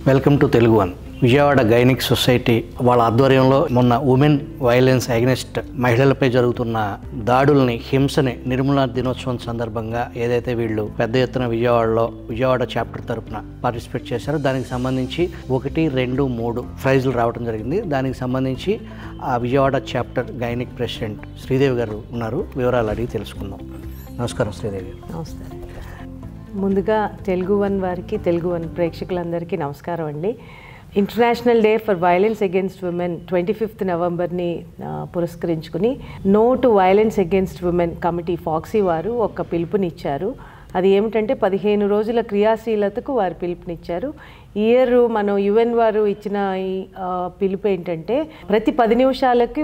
Welcome to Telugu one. Vijayawada gynaec society వాళ్ళ ఆధ్వర్యంలో మొన్న ఉమెన్ వైలెన్స్ అగెనిస్ట్ మహిళలపై జరుగుతున్న దాడుల్ని, హింసని నిర్మూలన దినోత్సవం సందర్భంగా ఏదైతే వీళ్ళు పెద్ద ఎత్తున విజయవాడ చాప్టర్ తరపున పార్టిసిపేట్ చేశారో దానికి సంబంధించి 1, 2, 3 ప్రైజులు రావడం జరిగింది. దానికి సంబంధించి ఆ Vijayawada chapter gynaec president Sridevi గారు ఉన్నారు. వివరాలు అడిగి తెలుసుకుందాం. నమస్కారం శ్రీదేవి గారు. నమస్కారం. ముందుగా తెలుగు వన్ వారికి, తెలుగు వన్ ప్రేక్షకులందరికీ నమస్కారం అండి. International day for violence against women 25th నవంబర్ని పురస్కరించుకుని no to violence against women committee FOGSI వారు ఒక పిలుపునిచ్చారు. అది ఏమిటంటే 15 రోజుల క్రియాశీలతకు వారు పిలుపునిచ్చారు. ఈ ఇయర్ మనం యుఎన్ వారు ఇచ్చిన ఈ పిలుపు ఏంటంటే ప్రతి 10 నిమిషాలకి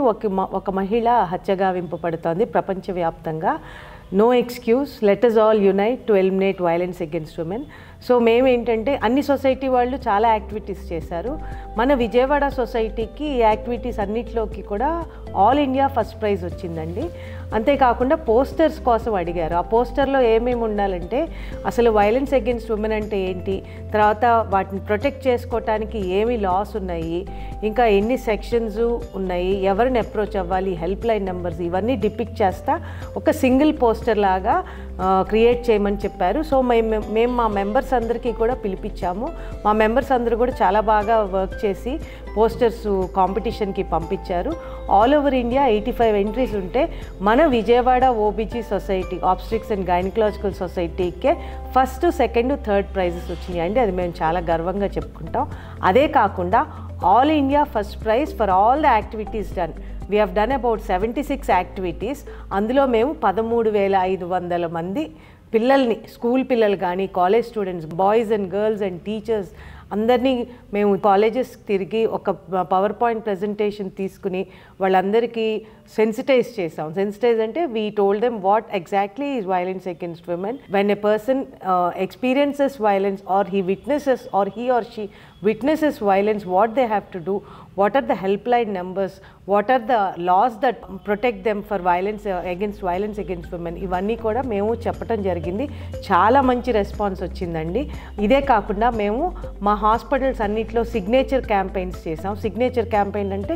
ఒక మహిళ హత్యగావింపబడుతోంది ప్రపంచవ్యాప్తంగా. No excuse, let us all unite to eliminate violence against women. So మేమేంటంటే అన్ని సొసైటీ వాళ్ళు చాలా యాక్టివిటీస్ చేశారు. మన విజయవాడ సొసైటీకి ఈ యాక్టివిటీస్ అన్నిటిలోకి కూడా ఆల్ ఇండియా ఫస్ట్ ప్రైజ్ వచ్చిందండి. అంతేకాకుండా పోస్టర్స్ కోసం అడిగారు. ఆ పోస్టర్లో ఏమేమి ఉండాలంటే అసలు వైలెన్స్ అగెన్స్ట్ ఉమెన్ అంటే ఏంటి, తర్వాత వాటిని ప్రొటెక్ట్ చేసుకోవటానికి ఏమి లాస్ ఉన్నాయి, ఇంకా ఎన్ని సెక్షన్స్ ఉన్నాయి, ఎవరిని అప్రోచ్ అవ్వాలి, హెల్ప్ లైన్ నెంబర్స్, ఇవన్నీ డిపిక్ట్ చేస్తా ఒక సింగిల్ పోస్టర్ లాగా క్రియేట్ చేయమని చెప్పారు. సో మేము మా మెంబర్స్ అందరికీ కూడా పిలిపించాము. మా మెంబర్స్ అందరూ కూడా చాలా బాగా వర్క్ చేసి పోస్టర్స్ కాంపిటీషన్కి పంపించారు. ఆల్ ఓవర్ ఇండియా 85 ఎంట్రీస్ ఉంటే మన Vijayawada OBG society, obstetrics and gynaecological సొసైటీకే ఫస్ట్, సెకండ్, థర్డ్ ప్రైజెస్ వచ్చినాయి అండి. అది మేము చాలా గర్వంగా చెప్పుకుంటాం. అదే కాకుండా all India first prize for all the activities done. We have done about 76 activities. అందులో మేము 13,500 మంది పిల్లల్ని, స్కూల్ పిల్లలు కానీ, college students, boys and girls and teachers అందరినీ మేము కాలేజెస్ తిరిగి ఒక పవర్ పాయింట్ ప్రజెంటేషన్ తీసుకుని వాళ్ళందరికీ సెన్సిటైజ్ చేసాం. సెన్సిటైజ్ అంటే we told them what exactly is violence against women, when a person experiences violence or he witnesses or he or she witnesses violence, what they have to do, what are the helpline numbers, what are the laws that protect them for violence against women, ఇవన్నీ కూడా మేము చెప్పడం జరిగింది. చాలా మంచి response వచ్చిందండి. ఇదే కాకుండా మేము మా హాస్పిటల్స్ అన్నిట్లో సిగ్నేచర్ క్యాంపెయిన్స్ చేసాం. సిగ్నేచర్ క్యాంపెయిన్ అంటే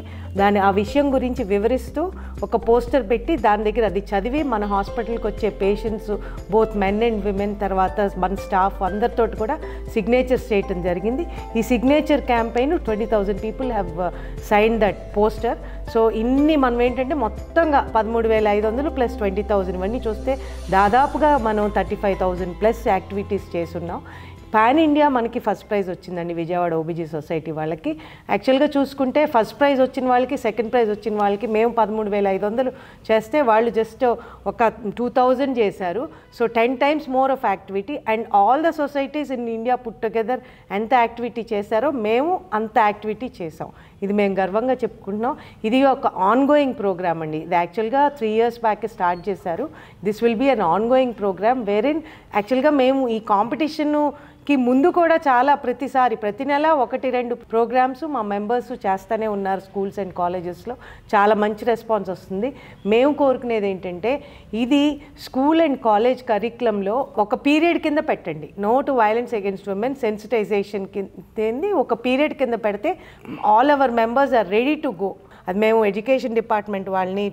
ఆ విషయం గురించి వివరిస్తూ ఒక పోస్టర్ పెట్టి దాని దగ్గర అది చదివి మన హాస్పిటల్కి వచ్చే patients, both men and women, తర్వాత మన స్టాఫ్ అందరితో కూడా సిగ్నేచర్స్ చేయటం జరిగింది. ఈ signature campaign 20,000 people have sign that poster. So ఇన్ని మనం ఏంటంటే మొత్తంగా 13,500 ప్లస్ 20,000 ఇవన్నీ చూస్తే దాదాపుగా మనం 35,000 ప్లస్ యాక్టివిటీస్ చేస్తున్నాం. పాన్ ఇండియా మనకి ఫస్ట్ ప్రైజ్ వచ్చిందండి విజయవాడ ఓబీజీ సొసైటీ వాళ్ళకి. యాక్చువల్గా చూసుకుంటే ఫస్ట్ ప్రైజ్ వచ్చిన వాళ్ళకి, సెకండ్ ప్రైజ్ వచ్చిన వాళ్ళకి మేము 13,500 చేస్తే వాళ్ళు జస్ట్ ఒక 2,000 చేశారు. So 10 times more of activity. And all the societies in India put together ఎంత యాక్టివిటీ చేశారో మేము అంత యాక్టివిటీ చేసాం. ఇది మేము గర్వంగా చెప్పుకుంటున్నాం. ఇది ఒక ఆన్గోయింగ్ ప్రోగ్రామ్ అండి. ఇది యాక్చువల్గా 3 years బ్యాక్ స్టార్ట్ చేశారు. This will be an ongoing programme wherein యాక్చువల్గా మేము ఈ కాంపిటీషన్కి ముందు కూడా ప్రతి నెల 1-2 ప్రోగ్రామ్స్ మా మెంబర్స్ చేస్తూనే ఉన్నారు స్కూల్స్ అండ్ కాలేజెస్లో. చాలా మంచి రెస్పాన్స్ వస్తుంది. మేము కోరుకునేది ఏంటంటే ఇది స్కూల్ అండ్ కాలేజ్ కరికులంలో ఒక పీరియడ్ కింద పెట్టండి. No to violence against women sensitization కింద ఒక పీరియడ్ కింద పెడితే all our members are ready to go. అది మేము ఎడ్యుకేషన్ డిపార్ట్మెంట్ వాళ్ళని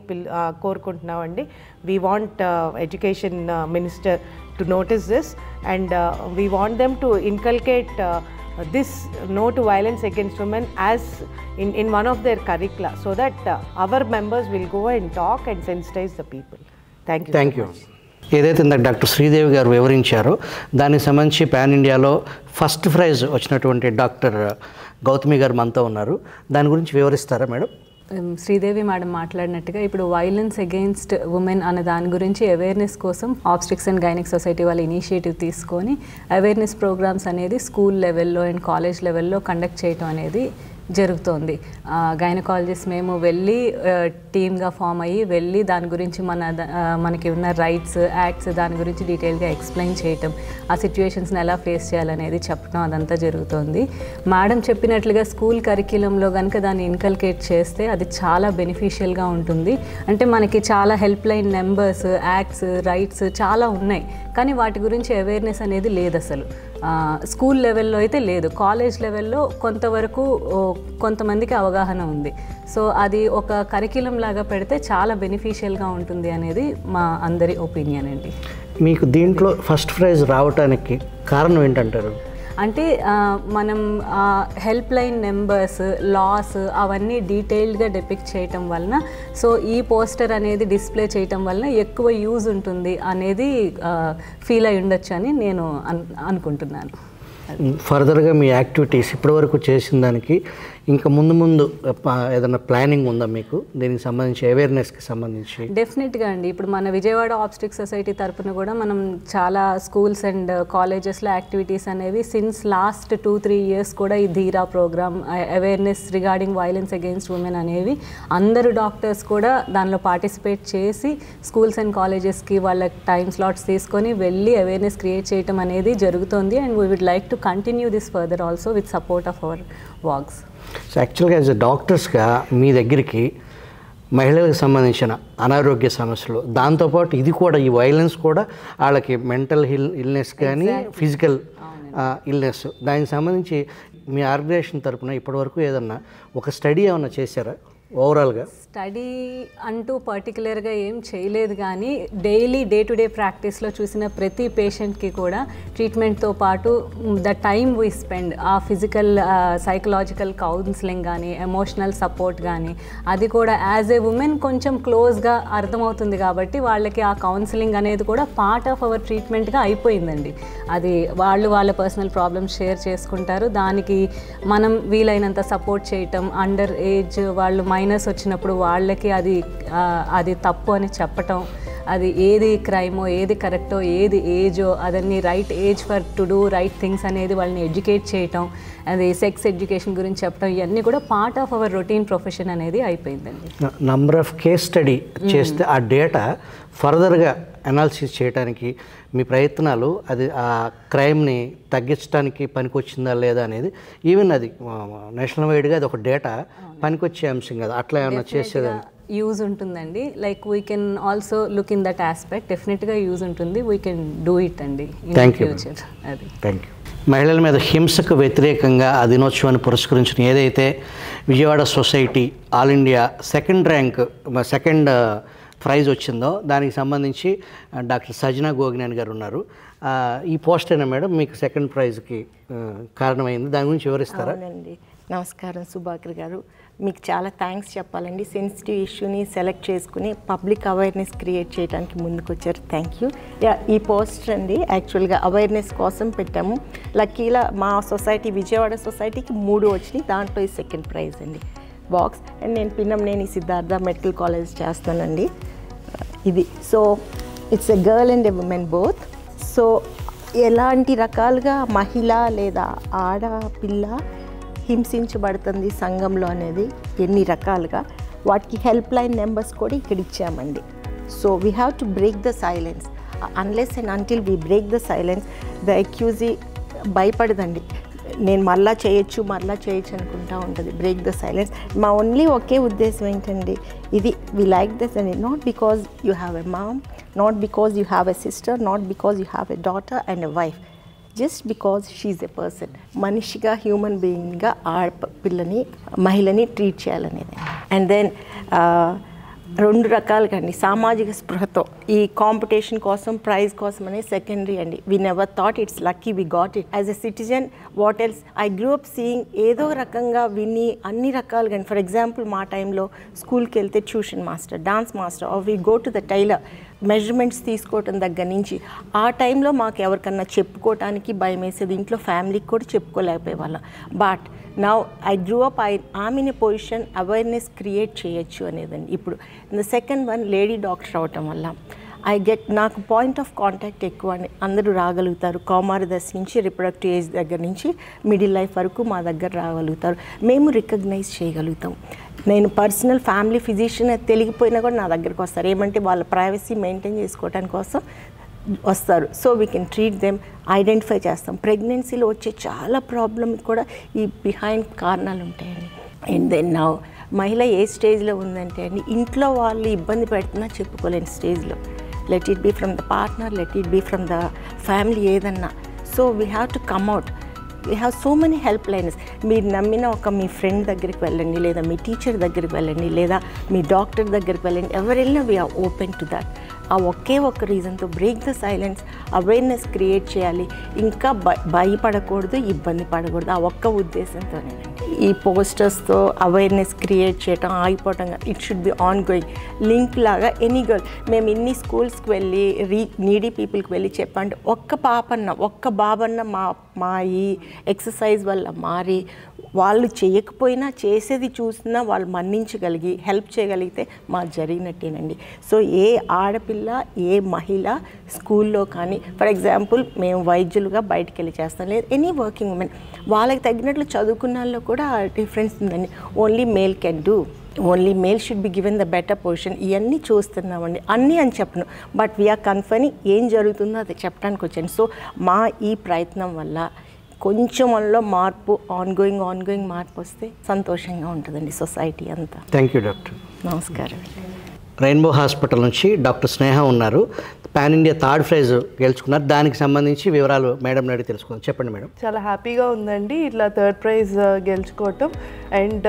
కోరుకుంటున్నామండి. We want education minister to notice this, and we want them to inculcate this no to violence against women as in one of their curricula, so that our members will go and talk and sensitize the people. Thank you. ఏదైతే ఇందాక doctor Sridevi గారు వివరించారో దానికి సంబంధించి pan ఇండియాలో first prize వచ్చినటువంటి doctor Gautami గారు మనతో ఉన్నారు. దాని గురించి వివరిస్తారా మేడం? శ్రీదేవి మేడం మాట్లాడినట్టుగా ఇప్పుడు వైలెన్స్ అగెయిన్స్ట్ ఉమెన్ అనే దాని గురించి అవేర్నెస్ కోసం ఆబ్స్ట్రిక్స్ అండ్ గైనిక్ సొసైటీ వాళ్ళ ఇనిషియేటివ్ తీసుకొని అవేర్నెస్ ప్రోగ్రామ్స్ అనేది స్కూల్ లెవెల్లో అండ్ కాలేజ్ లెవెల్లో కండక్ట్ చేయడం అనేది జరుగుతోంది. గైనకాలజిస్ట్ మేము వెళ్ళి టీమ్గా ఫామ్ అయ్యి వెళ్ళి దాని గురించి మనకి ఉన్న రైట్స్, యాక్ట్స్ దాని గురించి డీటెయిల్గా ఎక్స్ప్లెయిన్ చేయటం, ఆ సిచ్యువేషన్స్ని ఎలా ఫేస్ చేయాలనేది చెప్పడం అదంతా జరుగుతోంది. మేడం చెప్పినట్లుగా స్కూల్ కరిక్యులంలో కనుక దాన్ని ఇన్కల్కేట్ చేస్తే అది చాలా బెనిఫిషియల్గా ఉంటుంది. అంటే మనకి చాలా help line numbers, acts, rights చాలా ఉన్నాయి, కానీ వాటి గురించి అవేర్నెస్ అనేది లేదు అసలు. స్కూల్ లెవెల్లో అయితే లేదు, కాలేజ్ లెవెల్లో కొంతవరకు కొంతమందికి అవగాహన ఉంది. సో అది ఒక కరిక్యులం లాగా పెడితే చాలా బెనిఫిషియల్గా ఉంటుంది అనేది మా అందరి ఒపీనియన్ అండి. మీకు దీంట్లో ఫస్ట్ ప్రైజ్ రావడానికి కారణం ఏంటంటారు? అంటే మనం హెల్ప్ లైన్ నెంబర్స్, లాస్ అవన్నీ డీటెయిల్డ్గా డెపిక్ట్ చేయటం వలన, సో ఈ పోస్టర్ అనేది డిస్ప్లే చేయటం వలన ఎక్కువ యూజ్ ఉంటుంది అనేది ఫీల్ అయి ఉండొచ్చు అని నేను అనుకుంటున్నాను. ఫర్దర్గా మీ యాక్టివిటీస్ ఇప్పటివరకు చేసిన దానికి ఇంకా ముందు ఏదైనా ప్లానింగ్ ఉందా మీకు దీనికి సంబంధించి, అవేర్నెస్కి సంబంధించి? డెఫినెట్గా అండి. ఇప్పుడు మన విజయవాడ ఆబ్స్టిక్ సొసైటీ తరపున కూడా మనం చాలా స్కూల్స్ అండ్ కాలేజెస్లో యాక్టివిటీస్ అనేవి సిన్స్ లాస్ట్ 2-3 ఇయర్స్ కూడా ఈ Dheera programme, awareness regarding violence against women అనేవి అందరూ డాక్టర్స్ కూడా దానిలో పార్టిసిపేట్ చేసి స్కూల్స్ అండ్ కాలేజెస్కి వాళ్ళ టైం స్లాట్స్ తీసుకొని వెళ్ళి అవేర్నెస్ క్రియేట్ చేయడం అనేది జరుగుతుంది. And we would like to continue this further also with support of our walks. So యాక్చువల్గా యాజ్ ఎ డాక్టర్స్గా మీ దగ్గరికి మహిళలకు సంబంధించిన అనారోగ్య సమస్యలు, దాంతోపాటు ఇది కూడా ఈ వైలెన్స్ కూడా వాళ్ళకి మెంటల్ ఇల్నెస్ కానీ ఫిజికల్ ఇల్నెస్, దానికి సంబంధించి మీ ఆర్గనైజేషన్ తరఫున ఇప్పటివరకు ఏదన్నా ఒక స్టడీ ఏమన్నా చేశారా ఓవరాల్గా? స్టడీ అంటూ పర్టికులర్గా ఏం చేయలేదు, కానీ డైలీ డే టు డే ప్రాక్టీస్లో చూసిన ప్రతి పేషెంట్కి కూడా ట్రీట్మెంట్తో పాటు ద టైమ్ వీ స్పెండ్, ఆ ఫిజికల్ సైకలాజికల్ కౌన్సిలింగ్ కానీ ఎమోషనల్ సపోర్ట్ కానీ అది కూడా యాజ్ ఏ ఉమెన్ కొంచెం క్లోజ్గా అర్థమవుతుంది కాబట్టి వాళ్ళకి ఆ కౌన్సిలింగ్ అనేది కూడా పార్ట్ ఆఫ్ అవర్ ట్రీట్మెంట్గా అయిపోయిందండి. అది వాళ్ళ పర్సనల్ ప్రాబ్లమ్స్ షేర్ చేసుకుంటారు, దానికి మనం వీలైనంత సపోర్ట్ చేయటం, అండర్ ఏజ్ వాళ్ళు మైనస్ వచ్చినప్పుడు వాళ్ళకి అది తప్పు అని చెప్పటం, అది ఏది క్రైమో ఏది కరెక్టో ఏది ఏజో అదన్నీ right age for to do right things అనేది వాళ్ళని ఎడ్యుకేట్ చేయటం, అది సెక్స్ ఎడ్యుకేషన్ గురించి చెప్పడం, ఇవన్నీ కూడా part of our routine profession అనేది అయిపోయిందండి. నంబర్ ఆఫ్ కేస్ స్టడీ చేస్తే ఆ డేటా ఫర్దర్గా అనాలిసిస్ చేయడానికి మీ ప్రయత్నాలు అది ఆ క్రైమ్ని తగ్గించడానికి పనికొచ్చిందా లేదా అనేది, ఈవెన్ అది నేషనల్ వైడ్గా అది ఒక డేటా పనికొచ్చే అంశం కదా, అట్లా ఏమన్నా చేసేదని యూజ్ ఉంటుందండి. Like we can also look in that aspect, డెఫినెట్గా యూజ్ ఉంటుంది, వీ కెన్ డూ ఇట్ అండి ఇన్ ఫ్యూచర్. అది థ్యాంక్ యూ. మహిళల మీద హింసకు వ్యతిరేకంగా ఆ దినోత్సవాన్ని పురస్కరించిన ఏదైతే Vijayawada society all India second prize వచ్చిందో దానికి సంబంధించి డాక్టర్ సజనా గోగినేని గారు ఉన్నారు. ఈ పోస్టేనా మేడం మీకు సెకండ్ ప్రైజ్కి కారణమైంది, దాని గురించి వివరిస్తారా? అవునండి, నమస్కారం సుభాకర్ గారు. మీకు చాలా థ్యాంక్స్ చెప్పాలండి. సెన్సిటివ్ ఇష్యూని సెలెక్ట్ చేసుకుని పబ్లిక్ అవేర్నెస్ క్రియేట్ చేయడానికి ముందుకు వచ్చారు. Thank you. ఈ పోస్టర్ అండి యాక్చువల్గా అవేర్నెస్ కోసం పెట్టాము. లక్కీలా మా సొసైటీ విజయవాడ సొసైటీకి 3 వచ్చినాయి, దాంట్లో ఈ సెకండ్ ప్రైజ్ అండి బాక్స్. అండ్ నేను పిన్నంనేని సిద్ధార్థ మెడికల్ కాలేజ్ చేస్తానండి ఇది. So it's a girl and a women both. So ఎలాంటి రకాలుగా మహిళ లేదా ఆడపిల్ల హింసించబడుతుంది సంఘంలో అనేది ఎన్ని రకాలుగా, వాటికి హెల్ప్ లైన్ నెంబర్స్ కూడా ఇక్కడ ఇచ్చామండి. So we have to break the silence. Unless and until we break the silence the accused భయపడదండి, నేను మళ్ళా చేయొచ్చు అనుకుంటా ఉంటుంది. Break the silence. మా ఓన్లీ ఒకే ఉద్దేశం ఏంటండి, ఇది వీ లైక్ దిస్ అండి, not because you have a mom, not because you have a sister, not because you have a daughter and a wife, just because she's a person. మనిషిగా human బీయింగ్గా ఆడపిల్లని మహిళని treat చేయాలనేది. And then 2 రకాలుగా అండి సామాజిక స్పృహతో ఈ కాంపిటీషన్ కోసం ప్రైజ్ కోసం అనేది సెకండరీ అండి. We never thought it's lucky we got it as a citizen. What else I grew up seeing ఏదో రకంగా విని అన్ని రకాలుగా. ఫర్ ఎగ్జాంపుల్ మా టైంలో స్కూల్కి వెళ్తే tuition master, dance master, or we go to the tailor, measurements తీసుకోవటం దగ్గర నుంచి ఆ టైంలో మాకు ఎవరికన్నా చెప్పుకోవటానికి భయం వేసేది, ఇంట్లో ఫ్యామిలీకి కూడా చెప్పుకోలేకపోయేవాళ్ళం. But now I grew up, I'm in a position awareness create చేయొచ్చు అనేదండి ఇప్పుడు. The second one lady doctor అవటం వల్ల నాకు పాయింట్ ఆఫ్ కాంటాక్ట్ ఎక్కువ అండి. అందరూ రాగలుగుతారు, కౌమార దశ నుంచి రిప్రొడక్టివ్ ఏజ్ దగ్గర నుంచి మిడిల్ లైఫ్ వరకు మా దగ్గర రాగలుగుతారు, మేము రికగ్నైజ్ చేయగలుగుతాం. నేను పర్సనల్ ఫ్యామిలీ ఫిజిషియన్ తెలిగిపోయినా కూడా నా దగ్గరకు వస్తారు, ఏమంటే వాళ్ళ ప్రైవసీ మెయింటైన్ చేసుకోవడానికి కోసం వస్తారు. So we can treat them, identify చేస్తాం. ప్రెగ్నెన్సీలో వచ్చే చాలా ప్రాబ్లమ్ కూడా ఈ బిహైండ్ కారణాలు ఉంటాయండి. అండ్ దెన్ నా మహిళ ఏ స్టేజ్లో ఉందంటే అండి, ఇంట్లో వాళ్ళు ఇబ్బంది పెడుతున్నా చెప్పుకోలేని స్టేజ్లో, let it be from the partner, let it be from the family ఏదన్నా. So we have to come out. We have so many help lines. మీరు నమ్మిన మీ ఫ్రెండ్ దగ్గరికి వెళ్ళండి, లేదా మీ టీచర్ దగ్గరికి వెళ్ళండి, లేదా మీ డాక్టర్ దగ్గరికి వెళ్ళండి. ఎవరు వెళ్ళినా వీఆర్ ఓపెన్ టు దట్. ఆ ఒకే ఒక్క రీజన్తో break the silence, awareness create చేయాలి. ఇంకా భయపడకూడదు, ఇబ్బంది పడకూడదు. ఆ ఒక్క ఉద్దేశంతోనేనండి ఈ పోస్టర్స్తో అవేర్నెస్ క్రియేట్ చేయటం ఆగిపోవటం. It should be ongoing link లాగా. ఎనీ గర్ల్, మేము ఇన్ని స్కూల్స్కి వెళ్ళి నీడీ పీపుల్కి వెళ్ళి చెప్పండి, ఒక్క పాపన్న ఒక్క బాబన్న మా ఈ ఎక్సర్సైజ్ వల్ల మారి వాళ్ళు చేయకపోయినా చేసేది చూసినా వాళ్ళు మన్నించగలిగి హెల్ప్ చేయగలిగితే మాకు జరిగినట్టేనండి. సో ఏ ఆడపిల్ల, ఏ మహిళ స్కూల్లో కానీ, ఫర్ ఎగ్జాంపుల్ మేము వైద్యులుగా బయటికి వెళ్ళి చేస్తాం, లేదు ఎనీ వర్కింగ్ ఉమెన్, వాళ్ళకి తగ్గినట్లు చదువుకున్న వాళ్ళలో కూడా డిఫరెన్స్ ఉందండి. Only male can do, only male should be given the better position. ఇవన్నీ చూస్తున్నామండి. అన్నీ అని చెప్పను, బట్ వీఆర్ కన్ఫర్మింగ్ ఏం జరుగుతుందో అది చెప్పడానికి వచ్చాను. సో మా ఈ ప్రయత్నం వల్ల కొంచెం మనలో మార్పు, ఆన్గోయింగ్ మార్పు వస్తే సంతోషంగా ఉంటుందండి సొసైటీ అంతా. Thank you doctor. నమస్కారం. రెయిన్బో హాస్పిటల్ నుంచి డాక్టర్ స్నేహ ఉన్నారు. పాన్ ఇండియా థర్డ్ ప్రైజ్ గెలుచుకున్నారు. దానికి సంబంధించి వివరాలు మేడం అడిగి తెలుసుకుందాం. చెప్పండి మేడం. చాలా హ్యాపీగా ఉందండి ఇట్లా థర్డ్ ప్రైజ్ గెలుచుకోవటం. అండ్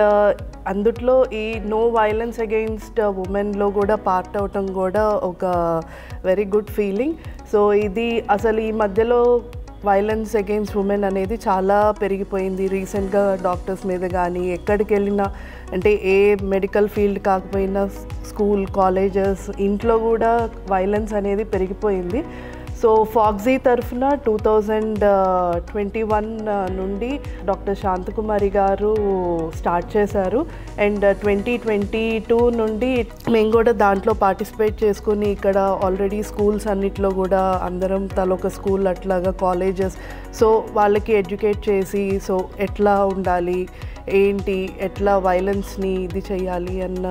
అందుట్లో ఈ నో వైలెన్స్ అగెయిన్స్ట్ ఉమెన్లో కూడా పార్ట్ అవటం కూడా ఒక వెరీ గుడ్ ఫీలింగ్. సో ఇది అసలు ఈ మధ్యలో వైలెన్స్ అగెయిన్స్ట్ ఉమెన్ అనేది చాలా పెరిగిపోయింది. రీసెంట్గా డాక్టర్స్ మీద కానీ ఎక్కడికి వెళ్ళినా, అంటే ఏ మెడికల్ ఫీల్డ్ కాకపోయినా స్కూల్, కాలేజెస్, ఇంట్లో కూడా వైలెన్స్ అనేది పెరిగిపోయింది. సో ఫాక్సీ తరఫున 2021 నుండి డాక్టర్ శాంతకుమారి గారు స్టార్ట్ చేశారు. అండ్ 2022 నుండి మేము కూడా దాంట్లో పార్టిసిపేట్ చేసుకుని ఇక్కడ ఆల్రెడీ స్కూల్స్ అన్నిట్లో కూడా అందరం తలొక స్కూల్ అట్లాగా, కాలేజెస్, సో వాళ్ళకి ఎడ్యుకేట్ చేసి సో ఎట్లా ఉండాలి, ఏంటి, ఎట్లా వైలెన్స్ని ఇది చేయాలి అన్న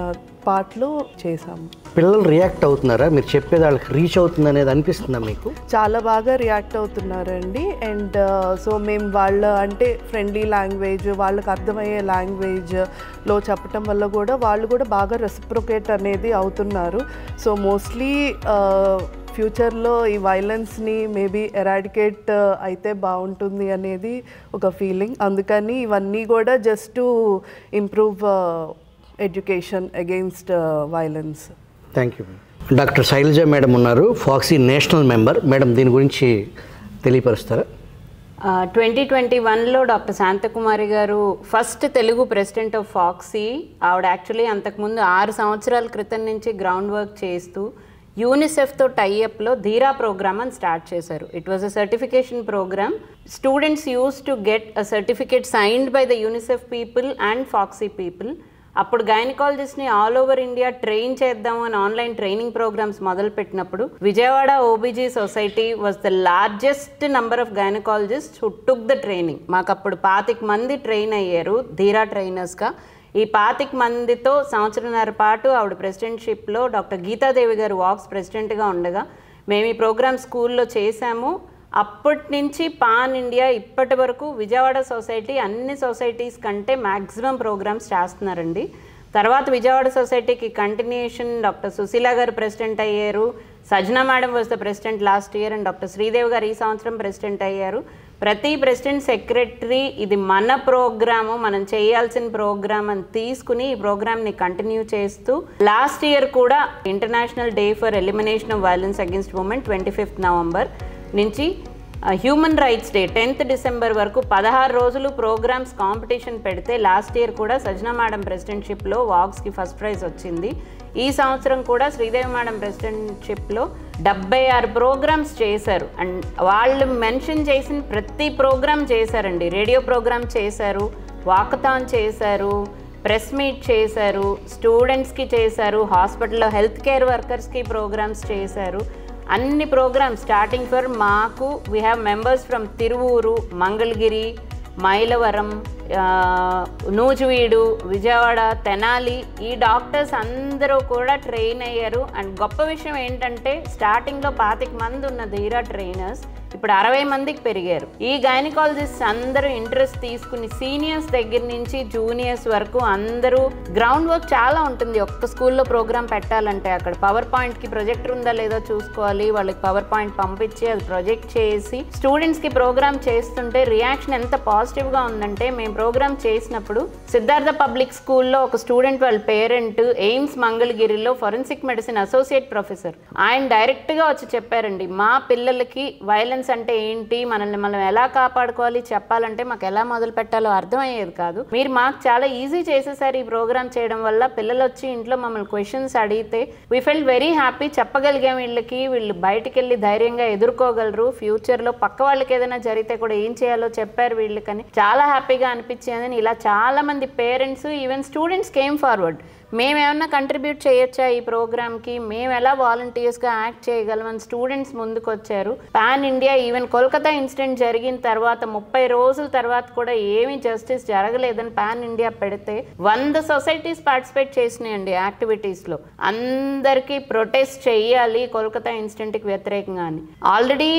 పార్ట్లో చేశాము. పిల్లలు రియాక్ట్ అవుతున్నారా? మీరు చెప్పేది వాళ్ళకి రీచ్ అవుతుంది అనేది అనిపిస్తుందా మీకు? చాలా బాగా రియాక్ట్ అవుతున్నారండి. అండ్ సో మేము వాళ్ళ అంటే ఫ్రెండ్లీ లాంగ్వేజ్, వాళ్ళకి అర్థమయ్యే లాంగ్వేజ్లో చెప్పటం వల్ల కూడా వాళ్ళు కూడా బాగా రెసిప్రొకేట్ అనేది అవుతున్నారు. సో మోస్ట్లీ ఫ్యూచర్లో ఈ వైలెన్స్ని మేబీ ఎరాడికేట్ అయితే బాగుంటుంది అనేది ఒక ఫీలింగ్. అందుకని ఇవన్నీ కూడా just to improve education against violence. Thank you. Doctor Shailaja madam ఉన్నారు, ఫాక్సీ నేషనల్ మెంబర్. మేడం దీని గురించి తెలియపరుస్తారా? 2021లో డాక్టర్ శాంతకుమారి గారు ఫస్ట్ తెలుగు ప్రెసిడెంట్ ఆఫ్ ఫాక్సీ. ఆవిడ యాక్చువల్లీ అంతకుముందు 6 సంవత్సరాల క్రితం నుంచి గ్రౌండ్ వర్క్ చేస్తూ యూనిసెఫ్తో టైఅప్లో ధీరా ప్రోగ్రామ్ అని స్టార్ట్ చేశారు. It was a certification program. Students use to get a certificate signed by the UNICEF people and FOGSI people. అప్పుడు గైనకాలజిస్ట్ని ఆల్ ఓవర్ ఇండియా ట్రైన్ చేద్దాము అని ఆన్లైన్ ట్రైనింగ్ ప్రోగ్రామ్స్ మొదలుపెట్టినప్పుడు Vijayawada OBG society was the largest number of gynaecologist who took the training. మాకు అప్పుడు 25 మంది train అయ్యారు ధీరా ట్రైనర్స్గా. ఈ 25 మందితో సంవత్సరంన్నర పాటు ఆవిడ ప్రెసిడెంట్షిప్లో డాక్టర్ గీతాదేవి గారు వాక్స్ ప్రెసిడెంట్గా ఉండగా మేము ఈ ప్రోగ్రామ్ స్కూల్లో చేశాము. అప్పటి నుంచి పాన్ ఇండియా ఇప్పటి వరకు విజయవాడ సొసైటీ అన్ని సొసైటీస్ కంటే మ్యాక్సిమం ప్రోగ్రామ్స్ చేస్తున్నారండి. తర్వాత విజయవాడ సొసైటీకి continuation doctor Susheela garu president అయ్యారు. Sajna madam was the president last year and doctor Sridevi garu ఈ సంవత్సరం ప్రెసిడెంట్ అయ్యారు. ప్రతి ప్రెసిడెంట్, సెక్రటరీ ఇది మన ప్రోగ్రాము, మనం చేయాల్సిన ప్రోగ్రామ్ అని తీసుకుని ఈ ప్రోగ్రామ్ని కంటిన్యూ చేస్తూ లాస్ట్ ఇయర్ కూడా international day for elimination of violence against women 25th November నుంచి human rights day 10th December వరకు 16 రోజులు ప్రోగ్రామ్స్ కాంపిటీషన్ పెడితే లాస్ట్ ఇయర్ కూడా సజ్నా మేడం ప్రెసిడెంట్షిప్లో వాక్స్కి ఫస్ట్ ప్రైజ్ వచ్చింది. ఈ సంవత్సరం కూడా శ్రీదేవి మేడం ప్రెసిడెంట్షిప్లో 76 ప్రోగ్రామ్స్ చేశారు. అండ్ వాళ్ళు మెన్షన్ చేసిన ప్రతి ప్రోగ్రామ్ చేశారండి. రేడియో ప్రోగ్రామ్ చేశారు, వాకథాన్ చేశారు, ప్రెస్ మీట్ చేశారు, స్టూడెంట్స్కి చేశారు, హాస్పిటల్లో హెల్త్ కేర్ వర్కర్స్కి ప్రోగ్రామ్స్ చేశారు. అన్ని ప్రోగ్రామ్స్ స్టార్టింగ్ ఫర్ మాకు we have members from Tiruvuru, Mangalagiri, Mylavaram, Nuzvid, Vijayawada, Tenali ఈ డాక్టర్స్ అందరూ కూడా ట్రైన్ అయ్యారు. అండ్ గొప్ప విషయం ఏంటంటే స్టార్టింగ్లో 25 మంది ఉన్న ధీరా ట్రైనర్స్ ఇప్పుడు 60 మందికి పెరిగారు. ఈ గైనకాలజిస్ట్ అందరూ ఇంట్రెస్ట్ తీసుకుని సీనియర్స్ దగ్గర నుంచి జూనియర్స్ వరకు అందరూ గ్రౌండ్ వర్క్ చాలా ఉంటుంది. ఒక్క స్కూల్లో ప్రోగ్రామ్ పెట్టాలంటే అక్కడ పవర్ పాయింట్కి ప్రొజెక్టర్ ఉందా లేదో చూసుకోవాలి, వాళ్ళకి పవర్ పాయింట్ పంపించి అది ప్రొజెక్ట్ చేసి స్టూడెంట్స్కి ప్రోగ్రామ్ చేస్తుంటే రియాక్షన్ ఎంత పాజిటివ్గా ఉందంటే, మేము ప్రోగ్రామ్ చేసినప్పుడు సిద్ధార్థ పబ్లిక్ స్కూల్లో ఒక స్టూడెంట్ వాళ్ళ పేరెంట్ ఎయిమ్స్ మంగళగిరిలో ఫోరెన్సిక్ మెడిసిన్ అసోసియేట్ ప్రొఫెసర్, ఆయన డైరెక్ట్గా వచ్చి చెప్పారండి, మా పిల్లలకి వైలెన్స్ అంటే ఏంటి, మనల్ని మనం ఎలా కాపాడుకోవాలి చెప్పాలంటే మాకు ఎలా మొదలు పెట్టాలో అర్థమయ్యేది కాదు. మీరు మాకు చాలా ఈజీ చేసేసారు ఈ ప్రోగ్రామ్ చేయడం వల్ల. పిల్లలు వచ్చి ఇంట్లో మమ్మల్ని క్వశ్చన్స్ అడిగితే వీ ఫెల్ట్ వెరీ హ్యాపీ. చెప్పగలిగాం వీళ్ళకి, వీళ్ళు బయటికి వెళ్ళి ధైర్యంగా ఎదుర్కోగలరు, ఫ్యూచర్లో పక్క వాళ్ళకి ఏదైనా జరిగితే కూడా ఏం చేయాలో చెప్పారు వీళ్ళకని చాలా హ్యాపీగా అనిపించిందని ఇలా చాలా మంది parents even students came forward. మేమేమన్నా కంట్రిబ్యూట్ చేయొచ్చా ఈ ప్రోగ్రామ్కి, మేము ఎలా వాలంటీర్స్గా యాక్ట్ చేయగలమని స్టూడెంట్స్ ముందుకు వచ్చారు. Pan India even Kolkata incident జరిగిన తర్వాత 30 రోజుల తర్వాత కూడా ఏమీ జస్టిస్ జరగలేదని పాన్ ఇండియా పెడితే 100 సొసైటీస్ పార్టిసిపేట్ చేసినాయండి యాక్టివిటీస్లో. అందరికీ ప్రొటెస్ట్ చేయాలి కోల్కతా ఇన్సిడెంట్కి వ్యతిరేకంగా అని. ఆల్రెడీ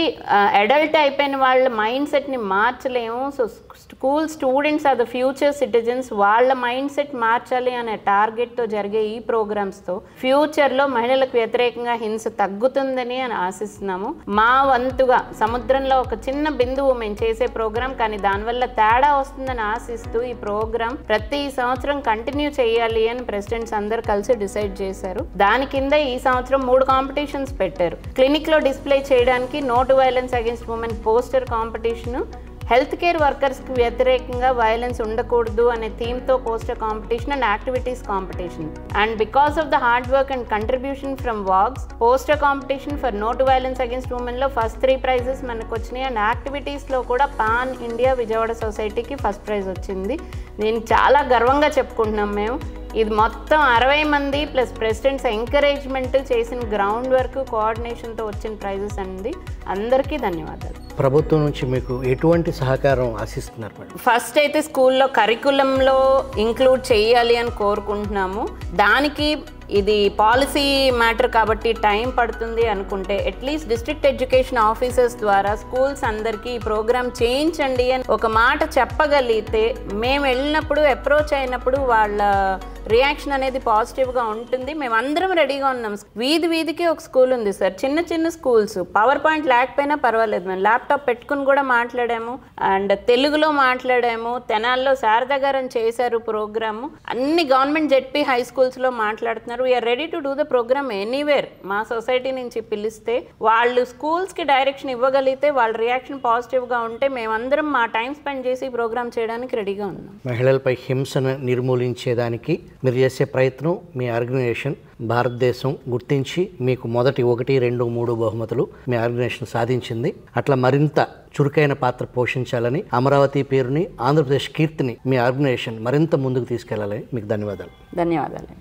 అడల్ట్ అయిపోయిన వాళ్ళ మైండ్ సెట్ని మార్చలేము. So school students are the future citizens, వాళ్ళ మైండ్ సెట్ మార్చాలి అనే టార్గెట్తో జరిగే ఈ ప్రోగ్రామ్స్తో ఫ్యూచర్లో మహిళలకు వ్యతిరేకంగా హింస తగ్గుతుందని అని ఆశిస్తున్నాము. మా వంతుగా సముద్రంలో ఒక చిన్న బిందువు మేము చేసే ప్రోగ్రామ్, కానీ దానివల్ల తేడా వస్తుందని ఆశిస్తూ ఈ ప్రోగ్రామ్ ప్రతి సంవత్సరం కంటిన్యూ చేయాలి అని ప్రెసిడెంట్స్ అందరూ కలిసి డిసైడ్ చేశారు. దాని కింద ఈ సంవత్సరం 3 కాంపిటీషన్స్ పెట్టారు. క్లినిక్లో డిస్ప్లే చేయడానికి no to violence against women poster competition, health care వర్కర్స్కి వ్యతిరేకంగా వైలెన్స్ ఉండకూడదు అనే థీమ్తో poster competition and activities competition. And because of the hard work and contribution from వాక్స్, poster competition for no to violence against ఉమెన్లో first 3 prizes మనకు వచ్చినాయి. And యాక్టివిటీస్లో కూడా పాన్ ఇండియా విజయవాడ సొసైటీకి ఫస్ట్ ప్రైజ్ వచ్చింది. దీనికి చాలా గర్వంగా చెప్పుకుంటున్నాం మేము. ఇది మొత్తం 60 మంది ప్లస్ ప్రెసిడెంట్స్ ఎంకరేజ్మెంట్ చేసిన గ్రౌండ్ వర్క్ కోఆర్డినేషన్తో వచ్చిన ప్రైజెస్ అండి. అందరికీ ధన్యవాదాలు. ప్రభుత్వం నుంచి మీకు ఎటువంటి సహకారం ఆశిస్తున్నారు మేడం? ఫస్ట్ అయితే స్కూల్లో కరికులంలో ఇంక్లూడ్ చేయాలి అని కోరుకుంటున్నాము. దానికి ఇది పాలసీ మ్యాటర్ కాబట్టి టైం పడుతుంది అనుకుంటే అట్లీస్ట్ డిస్ట్రిక్ట్ ఎడ్యుకేషన్ ఆఫీసర్స్ ద్వారా స్కూల్స్ అందరికీ ఈ ప్రోగ్రామ్ చేయించండి అని ఒక మాట చెప్పగలిగితే మేము వెళ్ళినప్పుడు అప్రోచ్ అయినప్పుడు వాళ్ళ రియాక్షన్ అనేది పాజిటివ్గా ఉంటుంది. మేము అందరం రెడీగా ఉన్నాం. వీధి వీధికి ఒక స్కూల్ ఉంది సార్, చిన్న చిన్న స్కూల్స్, పవర్ పాయింట్ లేకపోయినా పర్వాలేదు, మేము ల్యాప్టాప్ పెట్టుకుని కూడా మాట్లాడాము అండ్ తెలుగులో మాట్లాడాము. తెనాల్లో శారదా గారు అని చేశారు ప్రోగ్రాము. అన్ని గవర్నమెంట్ జెడ్పీ హై స్కూల్స్లో మాట్లాడుతున్నారు. We are ready to do the programme anywhere. మా సొసైటీ నుంచి పిలిస్తే వాళ్ళు స్కూల్స్కి డైరెక్షన్ ఇవ్వగలిగితే వాళ్ళ రియాక్షన్ పాజిటివ్గా ఉంటే మేమందరం మా టైం స్పెండ్ చేసి ప్రోగ్రామ్ చేయడానికి రెడీగా ఉన్నాం. మహిళలపై హింసను నిర్మూలించేదానికి మీరు చేసే ప్రయత్నం మీ ఆర్గనైజేషన్ భారతదేశం గుర్తించి మీకు మొదటి 1, 2, 3 బహుమతులు మీ ఆర్గనైజేషన్ సాధించింది. అట్లా మరింత చురుకైన పాత్ర పోషించాలని, అమరావతి పేరుని, ఆంధ్రప్రదేశ్ కీర్తిని మీ ఆర్గనైజేషన్ మరింత ముందుకు తీసుకెళ్లాలని మీకు ధన్యవాదాలు. ధన్యవాదాలు.